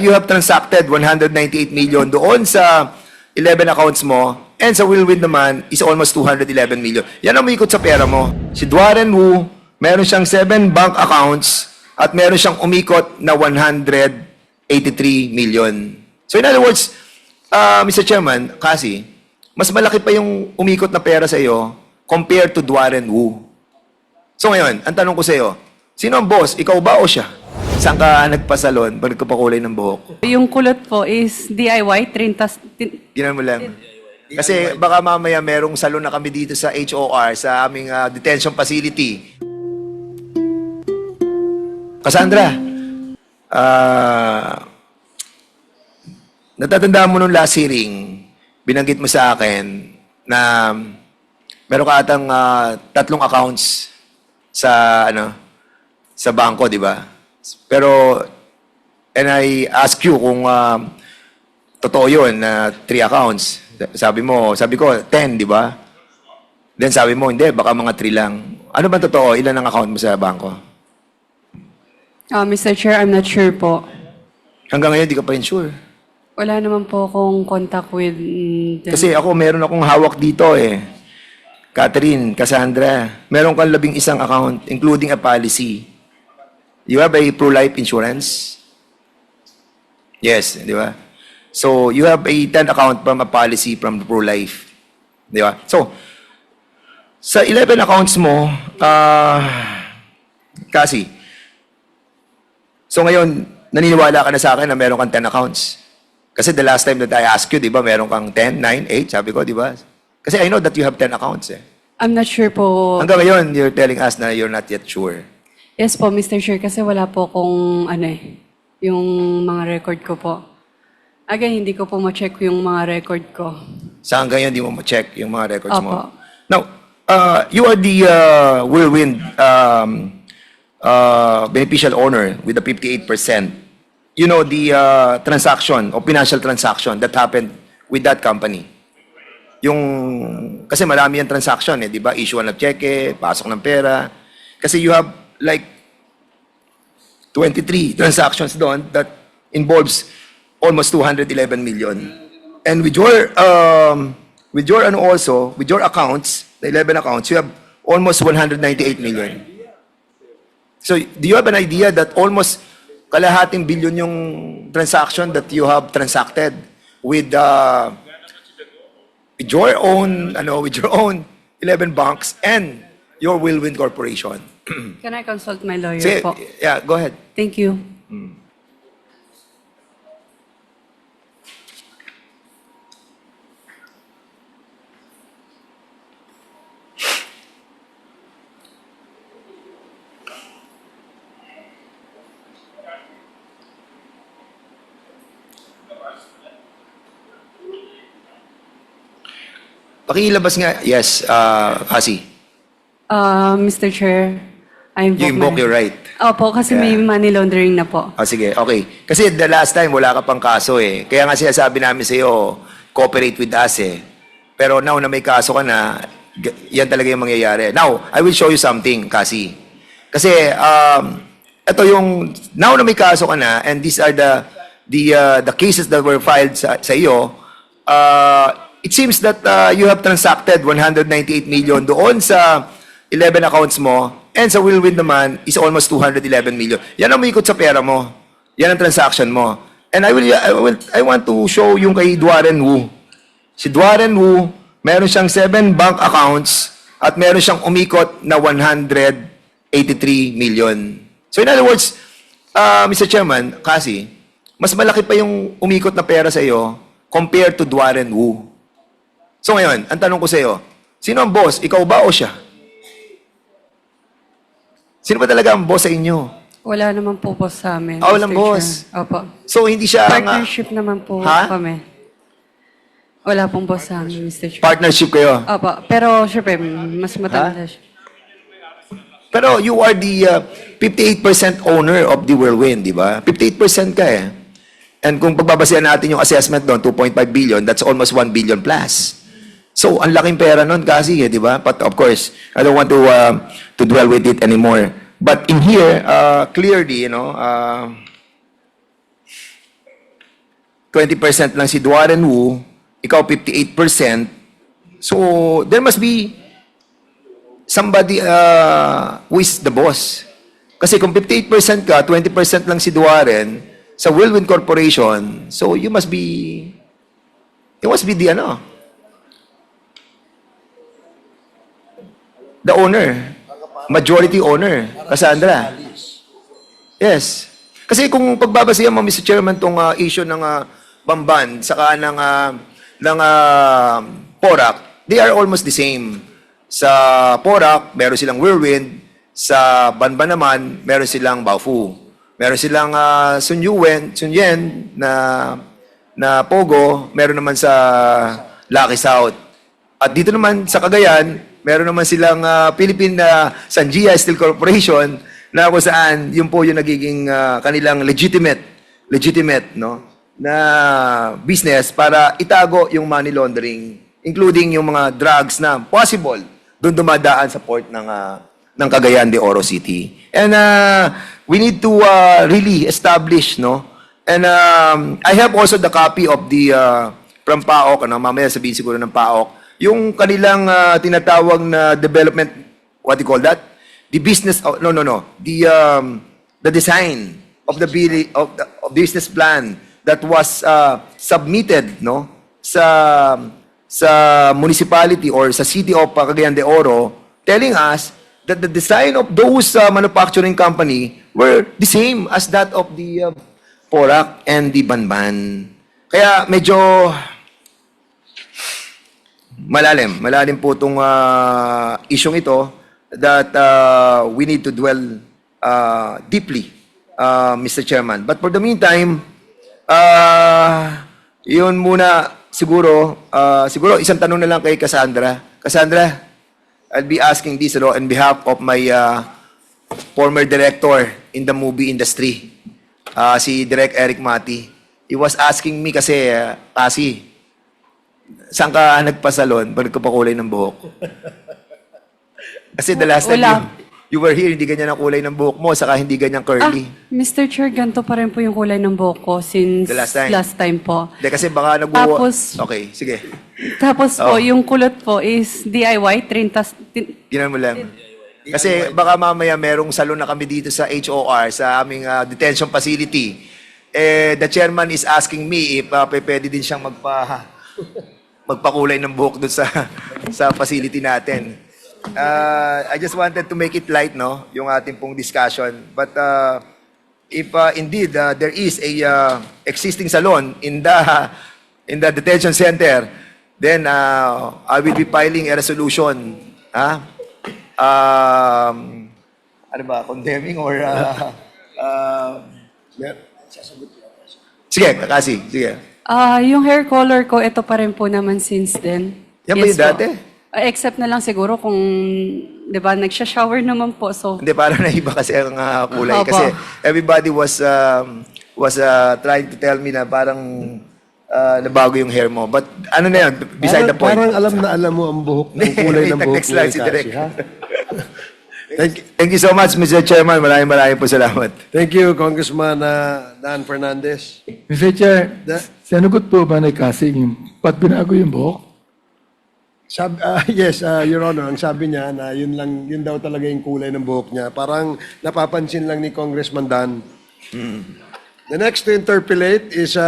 You have transacted 198 million doon sa 11 accounts mo, and sa Willwin naman is almost 211 million. Yan ang umikot sa pera mo. Si Dwaren Wu, meron siyang 7 bank accounts at meron siyang umikot na 183 million. So in other words, Mr. Chairman, kasi, mas malaki pa yung umikot na pera sa iyo compared to Dwaren Wu. So ngayon, ang tanong ko sa iyo, sino ang boss? Ikaw ba o siya? Saan ka nagpasalon pag nagpapakulay ng buhok? Yung kulot po is DIY, Ginan mo lang. Kasi baka mamaya merong salon na kami dito sa HOR, sa aming detention facility. Cassandra, natatandaan mo nung last hearing, binanggit mo sa akin na meron ka atang 3 accounts sa sa bangko, di ba? Pero, and I ask you kung totoo yun na 3 accounts. Sabi ko, 10, di ba? Then sabi mo, hindi, baka mga 3 lang. Ano ba totoo? Ilan ang account mo sa bangko? Mr. Chair, I'm not sure po. Hanggang ngayon, di ka pa rin sure. Wala naman po akong contact with them. Kasi ako, meron akong hawak dito eh. Catherine, Cassandra, meron kang 11 account, including a policy. You have a pro-life insurance? Yes, di ba? So, you have a 10 account from a policy from the pro-life. Di ba? So, sa 11 accounts mo, kasi, so ngayon, naniniwala ka na sa akin na meron kang 10 accounts. Kasi the last time that I asked you, di ba, meron kang 10, 9, 8, sabi ko, di ba? Kasi I know that you have 10 accounts eh. I'm not sure po. Hanggang ngayon, you're telling us na you're not yet sure. Yes po, Mr. Chair, kasi wala po akong yung mga record ko po. Again, hindi ko po ma-check yung mga record ko. Sa hanggang ngayon, di mo ma-check yung mga records Opo. mo. Now, you are the Whirlwind beneficial owner with the 58%. You know the transaction or financial transaction that happened with that company. Kasi marami yung transaction eh, di ba? Issue ng cheque, pasok ng pera. Kasi you have like 23 transactions doon that involves almost 211 million. And with your accounts, the 11 accounts, you have almost 198 million. So, do you have an idea that almost kalahating billion yung transaction that you have transacted with your own 11 banks and your Willwin Corporation? Can I consult my lawyer Sige, po? yeah, go ahead. Thank you. Pakilabas nga. Yes, Kasi. Mr. Chair, I You invoke your right. Opo, kasi may money laundering na po. Sige, okay. Kasi the last time, wala ka pang kaso eh. Kaya nga sinasabi namin sa iyo, cooperate with us eh. Pero now na may kaso ka na, yan talaga yung mangyayari. Now, I will show you something, Kasi. Kasi, ito yung, now na may kaso ka na, and these are the cases that were filed sa iyo, it seems that you have transacted 198 million doon sa 11 accounts mo, and sa Willwin naman is almost 211 million. Yan ang umikot sa pera mo. Yan ang transaction mo. And I want to show yung kay Dwaren Wu. Si Dwaren Wu, meron siyang 7 bank accounts at meron siyang umikot na 183 million. So in other words, Mr. Chairman, kasi, mas malaki pa yung umikot na pera sa iyo compared to Dwaren Wu. So ngayon, ang tanong ko sa iyo, sino ang boss? Ikaw ba o siya? Sino ba talaga ang boss sa inyo? Wala naman po boss sa amin. Walang Mr. boss. Chair. Opo. So hindi siya Partnership naman po kami. Wala pong boss sa amin, Mr. Chair. partnership kayo. Opo. Pero, syempre, mas matanda siya. Pero you are the 58% owner of the Whirlwind, di ba? 58% ka eh. And kung pagbabasehan natin yung assessment doon, 2.5 billion, that's almost 1 billion plus. So, ang laking pera nun kasi, di ba? But of course, I don't want to dwell with it anymore. But in here, clearly, 20% lang si Duaren Wu, ikaw 58%. So, there must be somebody who is the boss. Kasi kung 58% ka, 20% lang si Duaren sa Whirlwind Corporation, so you must be the the owner, majority owner, Cassandra. Yes. Kasi kung pagbabasihan mo, Mr. Chairman, tong issue ng Bamban, saka ng Porac, they are almost the same. Sa Porac, meron silang Whirlwind. Sa Banban naman, meron silang Baofu. Meron silang Sun Yen na Pogo. Meron naman sa Lucky South. At dito naman sa Cagayan, meron naman silang Philippine Sanjia Steel Corporation na kung saan yun po yung nagiging kanilang legitimate na business para itago yung money laundering, including yung mga drugs na possible doon dumadaan sa port ng Cagayan de Oro City. And we need to really establish, and I have also the copy of the from PAOK, mamaya sabihin siguro ng PAOK, yung kanilang tinatawag na development, what do you call that? The business, the design of the business plan that was submitted, sa municipality or sa city of Cagayan de Oro, telling us that the design of those manufacturing company were the same as that of the Porac and the Banban. Kaya medyo malalim po itong isyong ito that we need to dwell deeply, Mr. Chairman. But for the meantime, yun muna siguro isang tanong na lang kay Cassandra. Cassandra, I'll be asking this on behalf of my former director in the movie industry, si Direk Eric Mati. He was asking me kasi, saan ka nagpasalon pag nagpapakulay ng buhok? Kasi the last time you were here, hindi ganyan ang kulay ng buhok mo, saka hindi ganyan curly. Mr. Chair, ganito pa rin po yung kulay ng buhok ko since The last time? last time po. Hindi, kasi baka Tapos- Okay, sige. Tapos po, Oh. yung kulot po is DIY, Ginan mo lang. Kasi baka mamaya merong salon na kami dito sa HOR, sa aming detention facility. The chairman is asking me if pwede din siyang magpakulay ng buhok doon sa facility natin. I just wanted to make it light, yung ating pong discussion. But if indeed there is a existing salon in the detention center, then I will be filing a resolution. Ano ba, condemning or sige, kasi, sige. yung hair color ko, ito pa rin po naman since then. Yan ba yung po. dati? Except na lang siguro kung, di ba, nagsha-shower naman po. So, Hindi, parang naiba kasi ang kulay. Opo. Kasi everybody was trying to tell me na parang nabago yung hair mo. But ano na yun, beside the point. Parang alam na alam mo ang buhok, ang kulay ng buhok Text lang ni si Cassie, Direk. ha? Thank you so much, Mr. Chairman. Maraming po salamat. Thank you, Congressman Dan Fernandez. Mr. Chair, sinagot po ba ni Cassie yung ba't binago yung buhok? Yes, Your Honor, ang sabi niya na yun daw talaga yung kulay ng buhok niya. Parang napapansin lang ni Congressman Dan. The next to interpolate is